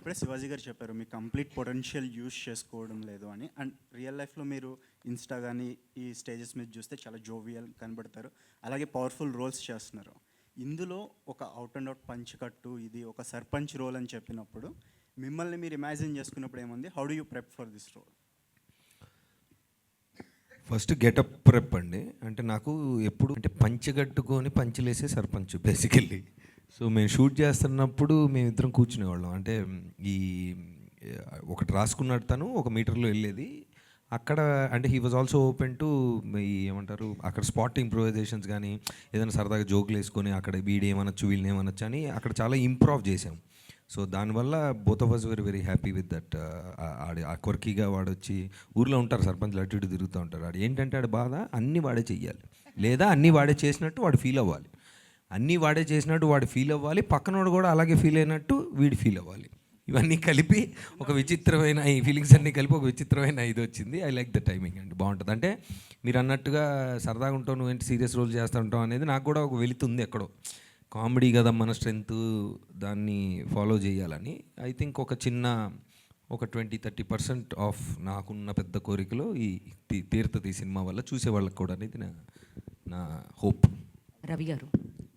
ఇప్పుడే శివాజీ గారు చెప్పారు మీ కంప్లీట్ పొటెన్షియల్ యూస్ చేసుకోవడం లేదు అని. అండ్ రియల్ లైఫ్లో మీరు ఇన్స్టా కానీ ఈ స్టేజెస్ మీద చూస్తే చాలా జోవియల్ కనబడతారు, అలాగే పవర్ఫుల్ రోల్స్ చేస్తున్నారు. ఇందులో ఒక అవుట్ అండ్ అవుట్ పంచ్ కట్టు, ఇది ఒక సర్పంచ్ రోల్ అని చెప్పినప్పుడు మిమ్మల్ని మీరు ఇమాజిన్ చేసుకున్నప్పుడు ఏముంది? How do you prep for this role? First getup prep అండి. అంటే నాకు ఎప్పుడు అంటే పంచగట్టుకొని పంచలేసే సర్పంచ్ బేసికల్లీ. సో మేము షూట్ చేస్తున్నప్పుడు మేమిద్దరం కూర్చునేవాళ్ళం. అంటే ఈ ఒకటి రాసుకున్నాడు తను, ఒక మీటర్లో వెళ్ళేది అక్కడ. అంటే he was also open to ఈ ఏమంటారు అక్కడ స్పాట్ ఇంప్రూవైజేషన్స్ కానీ ఏదైనా సరదాగా జోకులు వేసుకొని అక్కడ వీడు ఏమనొచ్చు వీళ్ళని ఏమనొచ్చు అని అక్కడ చాలా ఇంప్రూవ్ చేసాం. సో దానివల్ల both of us very very happy with that. ఆడి ఆ కొర్కీగా వాడు వచ్చి ఊర్లో ఉంటారు సర్పంచ్లు అటు ఇటు తిరుగుతూ ఉంటారు. ఆడు ఏంటంటే ఆడు బాధ అన్నీ వాడే చెయ్యాలి, లేదా అన్నీ వాడే చేసినట్టు వాడు ఫీల్ అవ్వాలి. అన్నీ వాడే చేసినట్టు వాడు ఫీల్ అవ్వాలి, పక్కనోడు కూడా అలాగే ఫీల్ అయినట్టు వీడు ఫీల్ అవ్వాలి. ఇవన్నీ కలిపి ఒక విచిత్రమైన ఈ ఫీలింగ్స్ అన్నీ కలిపి ఒక విచిత్రమైన ఇది వచ్చింది. ఐ లైక్ ద టైమింగ్ అండి, బాగుంటుంది. అంటే మీరు అన్నట్టుగా సరదాగా ఉంటావు, నువ్వేంటి సీరియస్ రోల్ చేస్తూ ఉంటావు అనేది నాకు కూడా ఒక వెళుతుంది ఎక్కడో. కామెడీ కదా మన స్ట్రెంగ్త్, దాన్ని ఫాలో చేయాలని. ఐ థింక్ ఒక చిన్న ఒక 20-30% ఆఫ్ నాకున్న పెద్ద కోరికలో ఈ తీర్థతి సినిమా వల్ల చూసే వాళ్ళకి కూడా అనేది నా హోప్. రవి గారు.